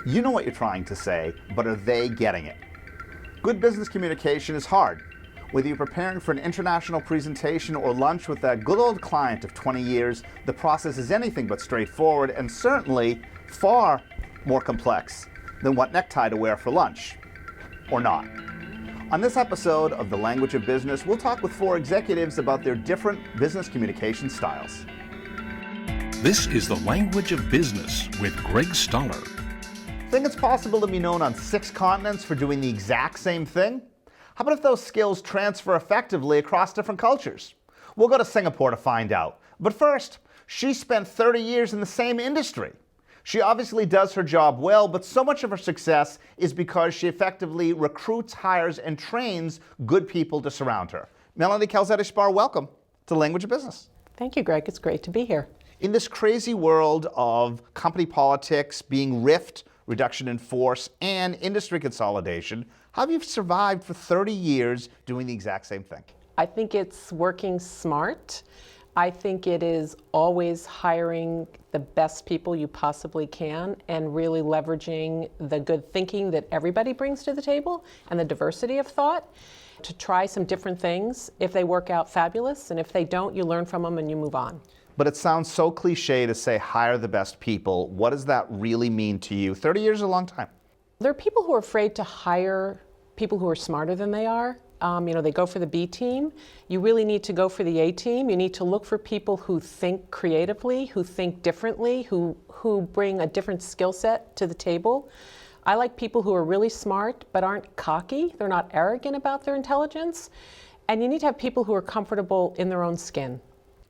You know what you're trying to say, but are they getting it? Good business communication is hard. Whether you're preparing for an international presentation or lunch with that good old client of 20 years, the process is anything but straightforward and certainly far more complex than what necktie to wear for lunch. Or not. On this episode of The Language of Business, we'll talk with 4 executives about their different business communication styles. This is The Language of Business with Greg Stoller. Think it's possible to be known on 6 continents for doing the exact same thing? How about if those skills transfer effectively across different cultures? We'll go to Singapore to find out. But first, she spent 30 years in the same industry. She obviously does her job well, but so much of her success is because she effectively recruits, hires, and trains good people to surround her. Melanie Calzetti-Spahr, welcome to Language of Business. Thank you, Greg. It's great to be here. In this crazy world of company politics being rift, reduction in force, and industry consolidation, how have you survived for 30 years doing the exact same thing? I think it's working smart. I think it is always hiring the best people you possibly can and really leveraging the good thinking that everybody brings to the table and the diversity of thought to try some different things. If they work out, fabulous, and if they don't, you learn from them and you move on. But it sounds so cliche to say hire the best people. What does that really mean to you? 30 years is a long time. There are people who are afraid to hire people who are smarter than they are. They go for the B team. You really need to go for the A team. You need to look for people who think creatively, who think differently, who bring a different skill set to the table. I like people who are really smart but aren't cocky. They're not arrogant about their intelligence. And you need to have people who are comfortable in their own skin.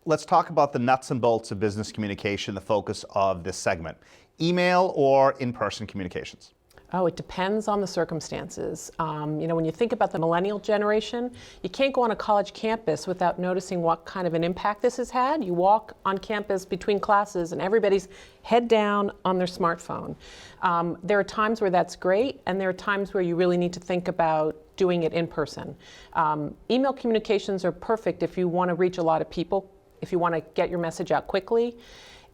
Let's talk about the nuts and bolts of business communication, the focus of this segment. Email or in-person communications? Oh, it depends on the circumstances. When you think about the millennial generation, you can't go on a college campus without noticing what kind of an impact this has had. You walk on campus between classes and everybody's head down on their smartphone. There are times where that's great, and there are times where you really need to think about doing it in person. Email communications are perfect if you want to reach a lot of people, if you want to get your message out quickly.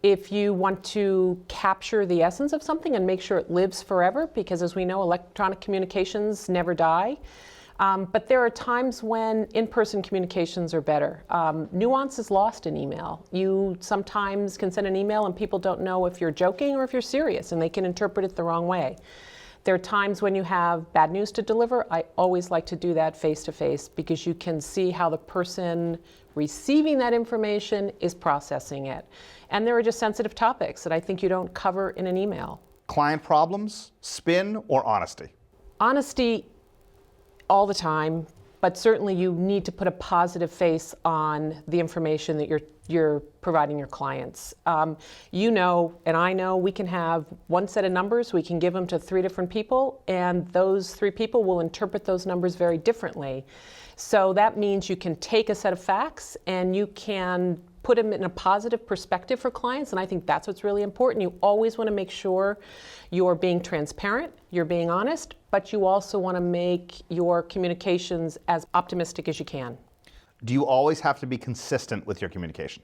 If you want to capture the essence of something and make sure it lives forever, because as we know, electronic communications never die. But there are times when in-person communications are better. Nuance is lost in email. You sometimes can send an email and people don't know if you're joking or if you're serious, and they can interpret it the wrong way. There are times when you have bad news to deliver. I always like to do that face-to-face because you can see how the person receiving that information is processing it. And there are just sensitive topics that I think you don't cover in an email. Client problems, spin, or honesty? Honesty all the time, but certainly you need to put a positive face on the information that you're providing your clients. And I know we can have one set of numbers, we can give them to 3 different people, and those 3 people will interpret those numbers very differently. So that means you can take a set of facts and you can put them in a positive perspective for clients, and I think that's what's really important. You always want to make sure you're being transparent, you're being honest, but you also want to make your communications as optimistic as you can. Do you always have to be consistent with your communication?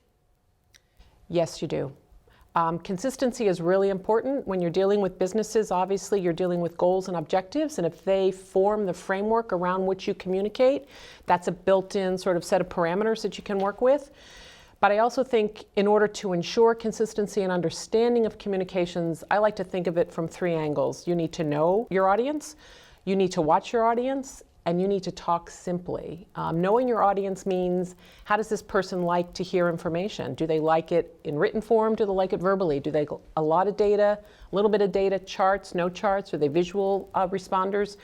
Yes, you do. Consistency is really important. When you're dealing with businesses, obviously you're dealing with goals and objectives, and if they form the framework around which you communicate, that's a built-in sort of set of parameters that you can work with. But I also think in order to ensure consistency and understanding of communications, I like to think of it from 3 angles. You need to know your audience, you need to watch your audience, and you need to talk simply. Knowing your audience means, how does this person like to hear information? Do they like it in written form? Do they like it verbally? Do they a lot of data, a little bit of data, charts, no charts? Are they visual responders?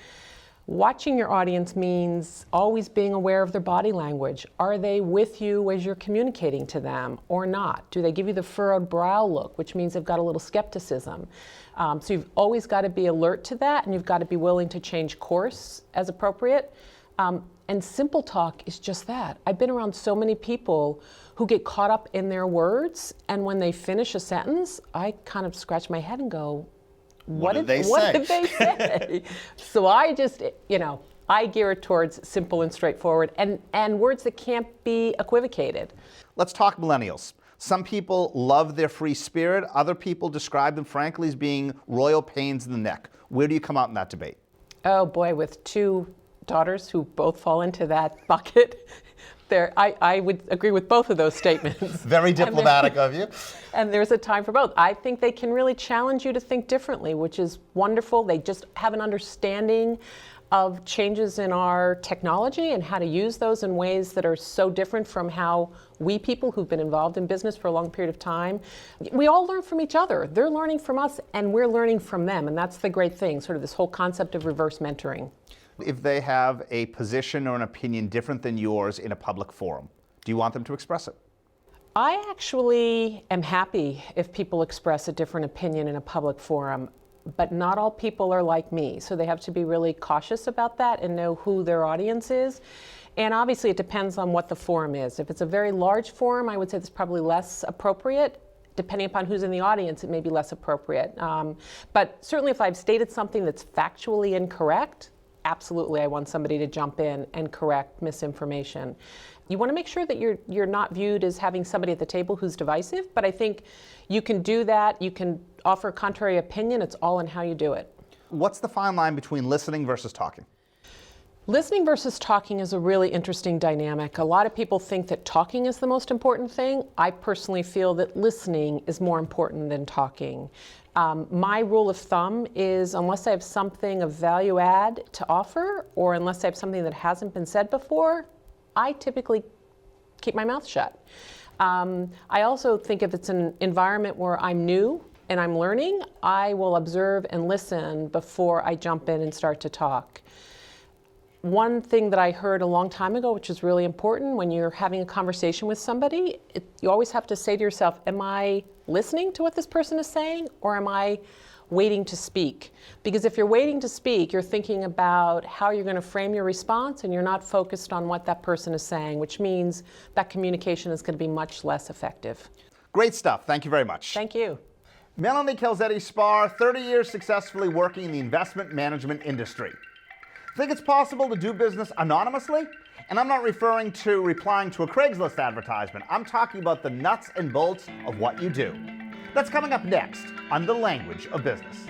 Watching your audience means always being aware of their body language. Are they with you as you're communicating to them or not? Do they give you the furrowed brow look, which means they've got a little skepticism? So you've always got to be alert to that, and you've got to be willing to change course as appropriate. And simple talk is just that. I've been around so many people who get caught up in their words, and when they finish a sentence, I kind of scratch my head and go, what did they say? So I just, I gear it towards simple and straightforward and words that can't be equivocated. Let's talk millennials. Some people love their free spirit. Other people describe them, frankly, as being royal pains in the neck. Where do you come out in that debate? Oh boy, with two daughters who both fall into that bucket, I would agree with both of those statements. Very diplomatic of you. And there's a time for both. I think they can really challenge you to think differently, which is wonderful. They just have an understanding of changes in our technology and how to use those in ways that are so different from how we people who've been involved in business for a long period of time, we all learn from each other. They're learning from us and we're learning from them. And that's the great thing, sort of this whole concept of reverse mentoring. If they have a position or an opinion different than yours in a public forum, do you want them to express it? I actually am happy if people express a different opinion in a public forum, but not all people are like me. So they have to be really cautious about that and know who their audience is. And obviously it depends on what the forum is. If it's a very large forum, I would say it's probably less appropriate. Depending upon who's in the audience, it may be less appropriate. But certainly if I've stated something that's factually incorrect, absolutely, I want somebody to jump in and correct misinformation. You want to make sure that you're not viewed as having somebody at the table who's divisive, but I think you can do that. You can offer a contrary opinion. It's all in how you do it. What's the fine line between listening versus talking? Listening versus talking is a really interesting dynamic. A lot of people think that talking is the most important thing. I personally feel that listening is more important than talking. My rule of thumb is unless I have something of value add to offer, or unless I have something that hasn't been said before, I typically keep my mouth shut. I also think if it's an environment where I'm new and I'm learning, I will observe and listen before I jump in and start to talk. One thing that I heard a long time ago, which is really important when you're having a conversation with somebody, you always have to say to yourself, am I listening to what this person is saying, or am I waiting to speak? Because if you're waiting to speak, you're thinking about how you're going to frame your response and you're not focused on what that person is saying, which means that communication is going to be much less effective. Great stuff. Thank you very much. Thank you. Melanie Calzetti-Spahr, 30 years successfully working in the investment management industry. Think it's possible to do business anonymously? And I'm not referring to replying to a Craigslist advertisement. I'm talking about the nuts and bolts of what you do. That's coming up next on The Language of Business.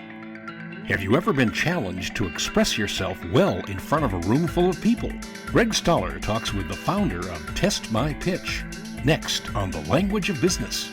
Have you ever been challenged to express yourself well in front of a room full of people? Greg Stoller talks with the founder of Test My Pitch. Next on The Language of Business.